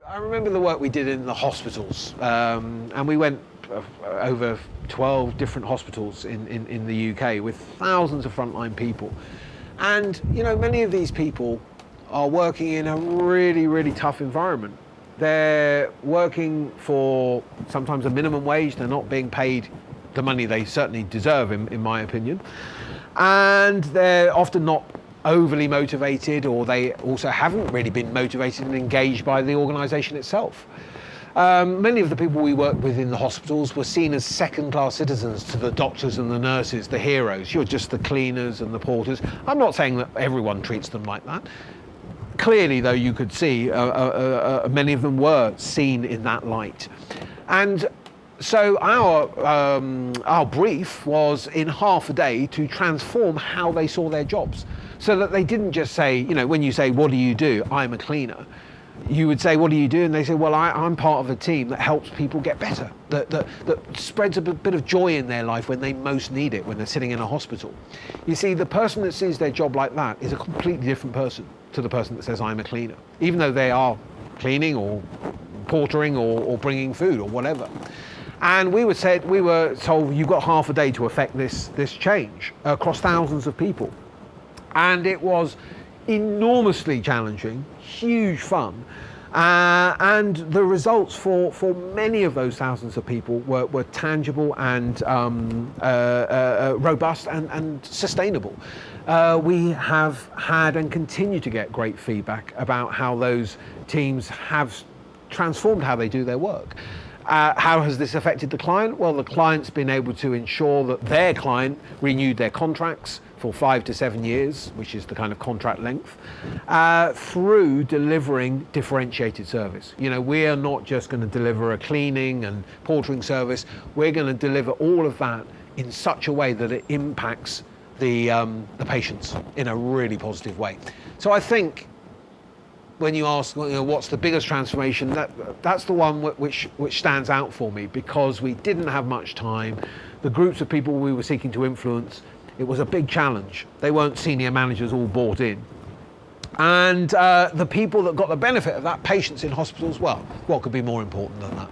I remember the work we did in the hospitals, and we went over 12 different hospitals in the UK with thousands of frontline people. And, you know, many of these people are working in a really, really tough environment. They're working for sometimes a minimum wage. They're not being paid the money they certainly deserve, in my opinion. And they're often not overly motivated, or they also haven't really been motivated and engaged by the organisation itself. Many of the people we worked with in the hospitals were seen as second-class citizens to the doctors and the nurses, the heroes. You're just the cleaners and the porters. I'm not saying that everyone treats them like that. Clearly, though, you could see many of them were seen in that light. And so our brief was in half a day to transform how they saw their jobs, so that they didn't just say, you know, when you say, what do you do? I'm a cleaner. You would say, what do you do? And they say, well, I'm part of a team that helps people get better, that spreads a bit of joy in their life when they most need it, when they're sitting in a hospital. You see, the person that sees their job like that is a completely different person to the person that says, I'm a cleaner, even though they are cleaning or portering or bringing food or whatever. And we were told, you've got half a day to effect this change across thousands of people. And it was enormously challenging, huge fun, and the results for many of those thousands of people were tangible and robust and sustainable. We have had and continue to get great feedback about how those teams have transformed how they do their work. How has this affected the client? Well, the client's been able to ensure that their client renewed their contracts for 5 to 7 years, which is the kind of contract length, through delivering differentiated service. You know, we are not just going to deliver a cleaning and portering service. We're going to deliver all of that in such a way that it impacts the patients in a really positive way. So I think when you ask, you know, what's the biggest transformation, that's the one which stands out for me, because we didn't have much time. The groups of people we were seeking to influence, it was a big challenge. They weren't senior managers all bought in. And the people that got the benefit of that, patients in hospitals, well, what could be more important than that?